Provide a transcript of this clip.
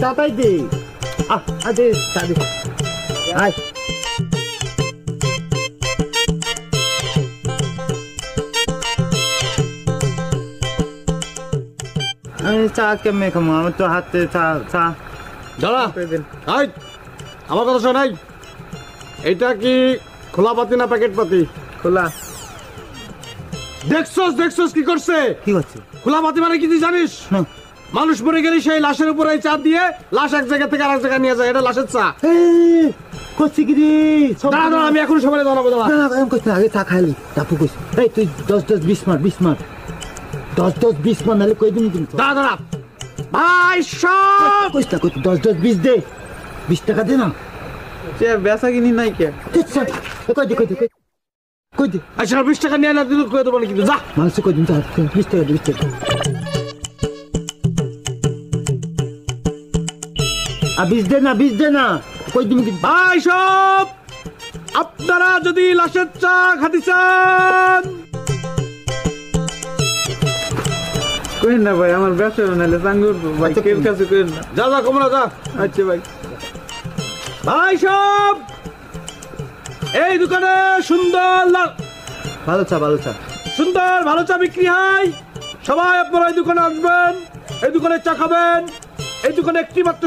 চাটাই দে দে চা দে আয় আমি চা কেমনে খামো আমার তো হাতে চা চা দাঁড়া আই আমার কথা শোনাই এটা কি খোলা পাতি না প্যাকেট পাতি? খোলা। দেখছস কি করছে? কি হচ্ছে? খোলা পাতি মানে কি তুই জানিস? মানুষ মরে গেলে সেই লাশের উপরে চা দিয়ে লাশ এক জায়গা থেকে আরেক জায়গায় নিয়ে যায়, এটা লাশের চা। করছি কি রে? দাঁড়া আমি এখন সবাই জানাবো। আগে চা খাইলি তারপর কইস এই তুই 10-20 মার 20 মার 10-20 মার নাহলে কই দিন কিন্তু দাঁড়া ভাই সব কইস না কই 10-20 দে 20 টাকা দে না সে বেচা কিনি নাই কে কই দে আচ্ছা 20 টাকা নিয়ে না দিলে কই দেবো না কিন্তু যা মানুষ কই দিন 20 টাকা 20 টাকা আর 20 দে না কই দিন কিন্তু ভাই সব আপনারা যদি লাশের চা খাতে চান কইন না ভাই আমার ব্যবসা নাইলে চাঙ্গুর ভাই কের কাছে কইন না। যা যা কমলা যা। আচ্ছা ভাই ভাই সব এই দোকানে সুন্দর ভালো চা সুন্দর ভালো চা বিক্রি হয়। সবাই আপনারা এই দোকানে আসবেন, এই দোকানে চা খাবেন। এই দোকানে একটি মাত্র